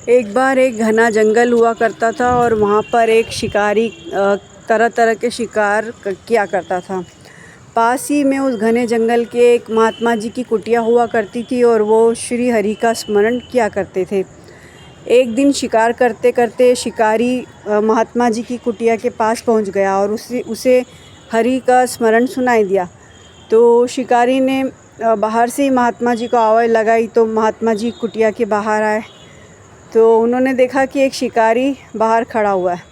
एक बार एक घना जंगल हुआ करता था और वहाँ पर एक शिकारी तरह तरह के शिकार किया करता था। पास ही में उस घने जंगल के एक महात्मा जी की कुटिया हुआ करती थी और वो श्री हरि का स्मरण किया करते थे। एक दिन शिकार करते करते शिकारी महात्मा जी की कुटिया के पास पहुँच गया और उसे हरि का स्मरण सुनाई दिया। तो शिकारी ने बाहर से ही महात्मा जी को आवाज़ लगाई तो महात्मा जी कुटिया के बाहर आए। तो उन्होंने देखा कि एक शिकारी बाहर खड़ा हुआ है।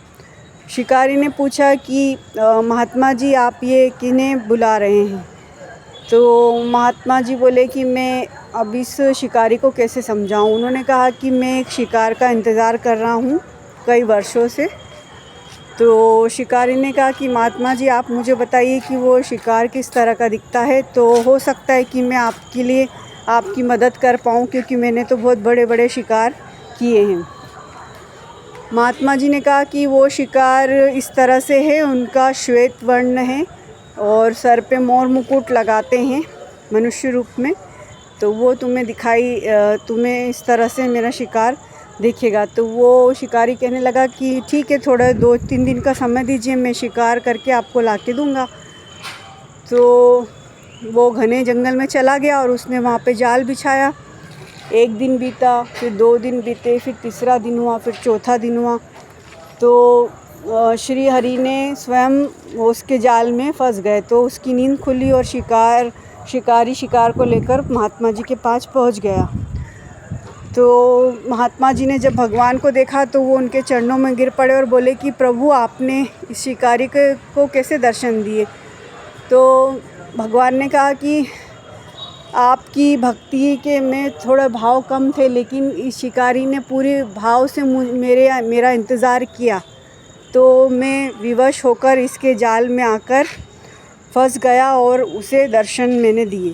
शिकारी ने पूछा कि महात्मा जी आप ये किन्हें बुला रहे हैं? तो महात्मा जी बोले कि मैं अब इस शिकारी को कैसे समझाऊं। उन्होंने कहा कि मैं एक शिकार का इंतज़ार कर रहा हूं कई वर्षों से। तो शिकारी ने कहा कि महात्मा जी आप मुझे बताइए कि वो शिकार किस तरह का दिखता है, तो हो सकता है कि मैं आपके लिए आपकी मदद कर पाऊँ, क्योंकि मैंने तो बहुत बड़े बड़े शिकार किए हैं। महात्मा जी ने कहा कि वो शिकार इस तरह से है, उनका श्वेत वर्ण है और सर पे मोर मुकुट लगाते हैं मनुष्य रूप में। तो वो तुम्हें इस तरह से मेरा शिकार दिखेगा। तो वो शिकारी कहने लगा कि ठीक है, थोड़ा 2-3 दिन का समय दीजिए, मैं शिकार करके आपको ला के दूँगा। तो वो घने जंगल में चला गया और उसने वहाँ पे जाल बिछाया। एक दिन बीता, फिर 2 दिन बीते, फिर तीसरा दिन हुआ, फिर चौथा दिन हुआ। तो श्री हरि ने स्वयं उसके जाल में फंस गए। तो उसकी नींद खुली और शिकारी शिकार को लेकर महात्मा जी के पास पहुंच गया। तो महात्मा जी ने जब भगवान को देखा तो वो उनके चरणों में गिर पड़े और बोले कि प्रभु आपने इस शिकारी को कैसे दर्शन दिए? तो भगवान ने कहा कि आपकी भक्ति के में थोड़ा भाव कम थे, लेकिन इस शिकारी ने पूरे भाव से मेरा इंतज़ार किया, तो मैं विवश होकर इसके जाल में आकर फंस गया और उसे दर्शन मैंने दिए।